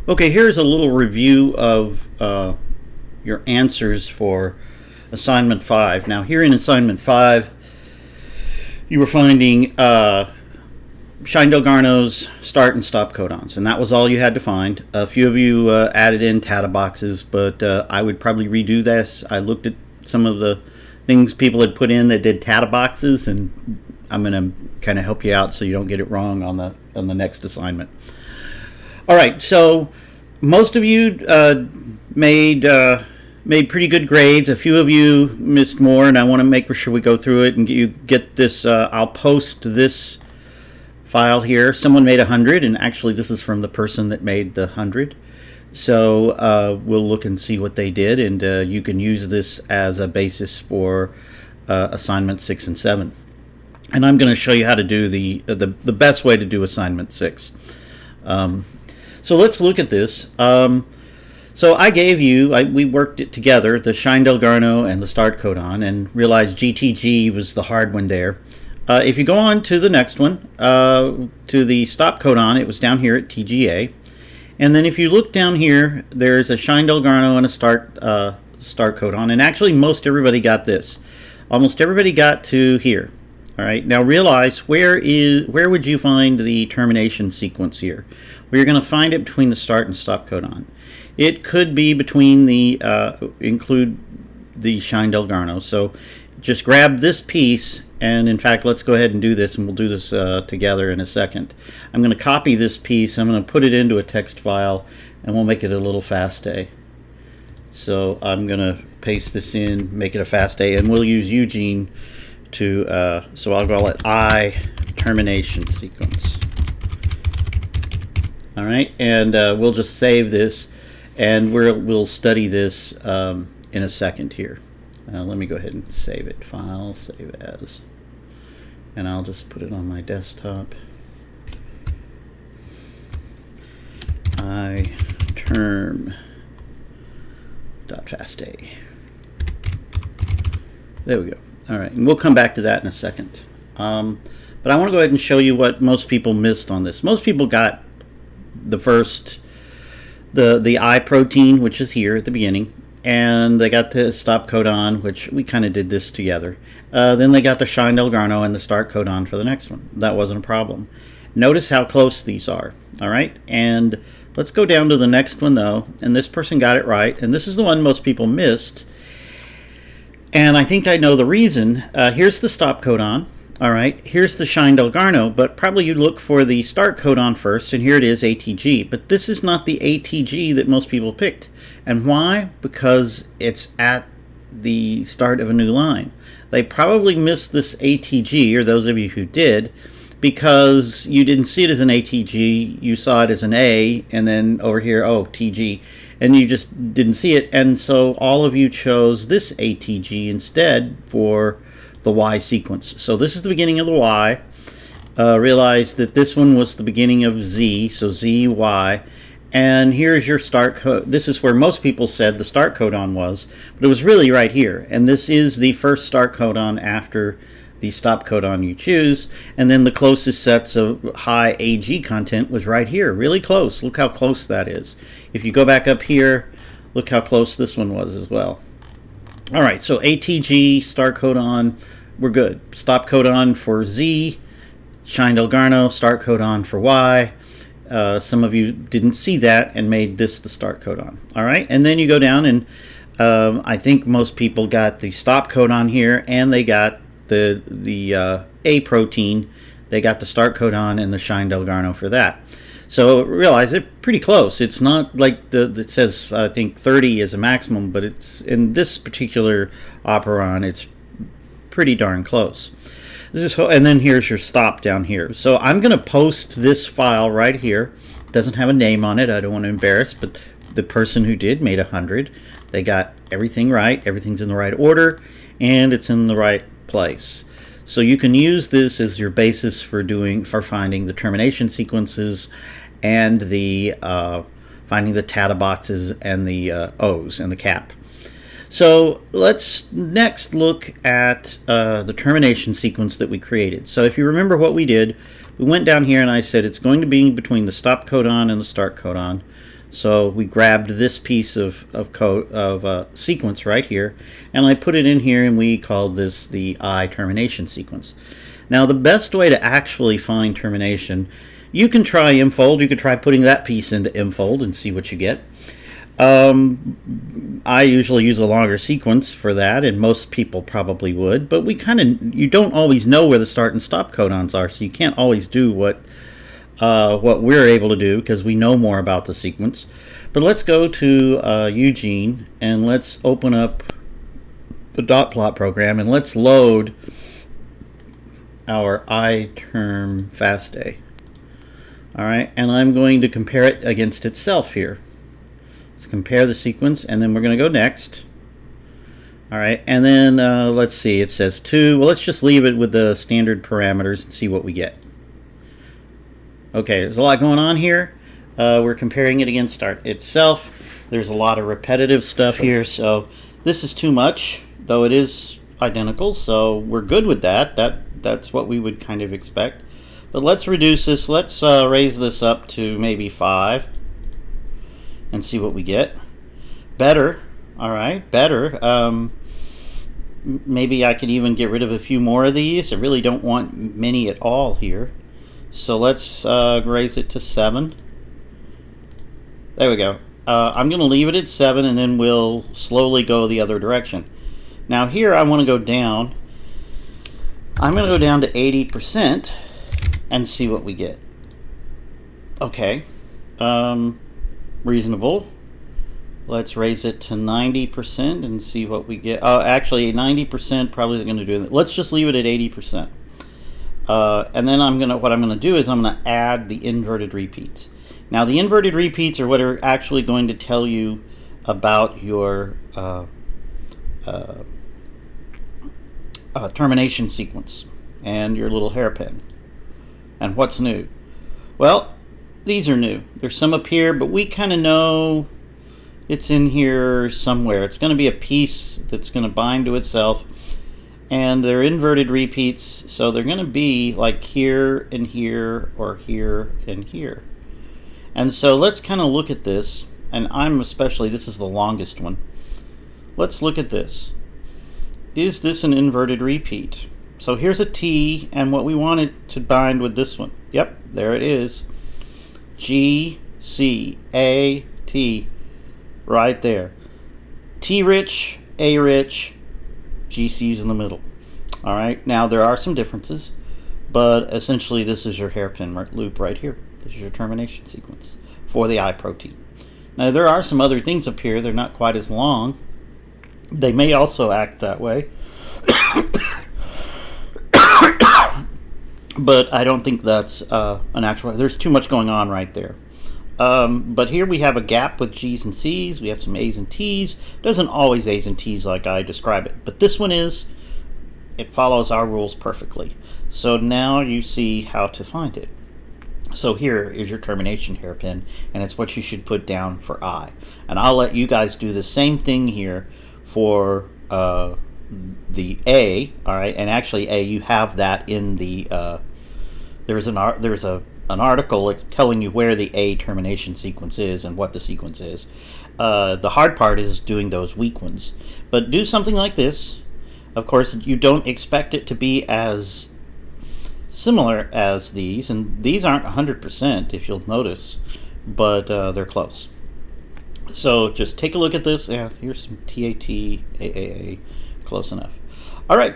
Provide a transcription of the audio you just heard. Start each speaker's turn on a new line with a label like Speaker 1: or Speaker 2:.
Speaker 1: Okay, here's a little review of your answers for assignment 5. Now here in assignment 5, you were finding Shine-Delgarno's start and stop codons, and that was all you had to find. A few of you added in Tata boxes, but I would probably redo this. I looked at some of the things people had put in that did Tata boxes, and I'm going to kind of help you out so you don't get it wrong on the next assignment. All right, so most of you made pretty good grades. A few of you missed more, and I want to make sure we go through it and you get this. I'll post this file here. Someone made 100, and actually this is from the person that made the 100. So we'll look and see what they did, and you can use this as a basis for assignment 6 and 7. And I'm going to show you how to do the best way to do assignment 6. So let's look at this. So I gave you, we worked it together, the Shine-Delgarno and the start codon, and realized GTG was the hard one there. If you go on to the next one, to the stop codon, it was down here at TGA. And then if you look down here, there's a Shine-Delgarno and a start codon, and actually most everybody got this. Almost everybody got to here. All right, now realize where would you find the termination sequence here? Well, you're going to find it between the start and stop codon. It could be between the include the Shine-Delgarno. So just grab this piece, and in fact, let's go ahead and do this, and we'll do this together in a second. I'm going to copy this piece. I'm going to put it into a text file, and we'll make it a little FASTA. So I'm going to paste this in, make it a FASTA, and we'll use Eugene to, so I'll call it I termination sequence. All right, and we'll just save this, and we'll study this in a second here. Let me go ahead and save it. File, save as, and I'll just put it on my desktop. I term .fasta. There we go. All right, and we'll come back to that in a second. But I want to go ahead and show you what most people missed on this. Most people got the first, the I protein, which is here at the beginning, and they got the stop codon, which we kind of did this together. Then they got the Shine-Delgarno and the start codon for the next one. That wasn't a problem. Notice how close these are. All right, and let's go down to the next one though, and this person got it right, and this is the one most people missed. And I think I know the reason. Here's the stop codon. All right, here's the Shine-Delgarno, but probably you look for the start codon first, and here it is, ATG. But this is not the ATG that most people picked. And why? Because it's at the start of a new line. They probably missed this ATG, or those of you who did, because you didn't see it as an ATG, you saw it as an A, and then over here, oh, TG. And you just didn't see it, and so all of you chose this ATG instead for the Y sequence. So this is the beginning of the Y. Realize that this one was the beginning of Z, so Z, Y, and here's your start code. This is where most people said the start codon was, but it was really right here, and this is the first start codon after the stop codon you choose, and then the closest sets of high AG content was right here, really close. Look how close that is. If you go back up here, look how close this one was as well. All right, so ATG, start codon, we're good. Stop codon for Z, Shine-Delgarno, start codon for Y. Some of you didn't see that and made this the start codon. All right, and then you go down, and I think most people got the stop codon here, and they got the A protein. They got the start codon and the Shine-Delgarno for that. So realize it's pretty close. It's not like it says, I think 30 is a maximum, but it's in this particular operon, it's pretty darn close. And then here's your stop down here. So I'm going to post this file right here. It doesn't have a name on it. I don't want to embarrass, but the person who did made 100. They got everything right. Everything's in the right order, and it's in the right place. So you can use this as your basis for finding the termination sequences and the finding the Tata boxes and the O's and the cap. So let's next look at the termination sequence that we created. So if you remember what we did, we went down here and I said it's going to be between the stop codon and the start codon. So we grabbed this piece of sequence right here, and I put it in here, and we call this the I termination sequence. Now, the best way to actually find termination, you can try mfold. You could try putting that piece into mfold and see what you get. I usually use a longer sequence for that, and most people probably would, but you don't always know where the start and stop codons are, so you can't always do what we're able to do because we know more about the sequence. But let's go to Eugene and let's open up the dot plot program and let's load our iTerm FASTA. Alright, and I'm going to compare it against itself here. Let's compare the sequence, and then we're going to go next. Alright, and then let's see, it says 2. Well, let's just leave it with the standard parameters and see what we get. Okay, there's a lot going on here. We're comparing it against itself. There's a lot of repetitive stuff here, so this is too much, though it is identical, so we're good with that. That's what we would kind of expect. But let's reduce this. Let's raise this up to maybe 5 and see what we get. Better. All right, better. Maybe I could even get rid of a few more of these. I really don't want many at all here. So let's raise it to 7. There we go. I'm going to leave it at 7, and then we'll slowly go the other direction. Now here I want to go down. I'm going to go down to 80% and see what we get. Okay. Reasonable. Let's raise it to 90% and see what we get. Actually, 90% probably isn't going to do it. Let's just leave it at 80%. And then what I'm going to do is I'm going to add the inverted repeats. Now, the inverted repeats are what are actually going to tell you about your termination sequence and your little hairpin. And what's new? Well, these are new. There's some up here, but we kind of know it's in here somewhere. It's going to be a piece that's going to bind to itself. And they're inverted repeats, so they're going to be like here and here, or here and here. And so let's kind of look at this, and this is the longest one. Let's look at this. Is this an inverted repeat? So here's a T, and what we want it to bind with this one. Yep, there it is. G, C, A, T, right there. T rich, A rich, GC's in the middle. Alright, now there are some differences, but essentially this is your hairpin loop right here. This is your termination sequence for the I protein. Now there are some other things up here. They're not quite as long. They may also act that way. But I don't think that's an actual... There's too much going on right there. But here we have a gap with G's and C's. We have some A's and T's. Doesn't always A's and T's like I describe it. But this one is, it follows our rules perfectly. So now you see how to find it. So here is your termination hairpin, and it's what you should put down for I. And I'll let you guys do the same thing here for the A. All right, and actually A, you have that in the there's an article telling you where the A termination sequence is and what the sequence is. The hard part is doing those weak ones. But do something like this. Of course, you don't expect it to be as similar as these, and these aren't 100% if you'll notice, but they're close. So just take a look at this. Yeah, here's some TAT, AAA, close enough. All right.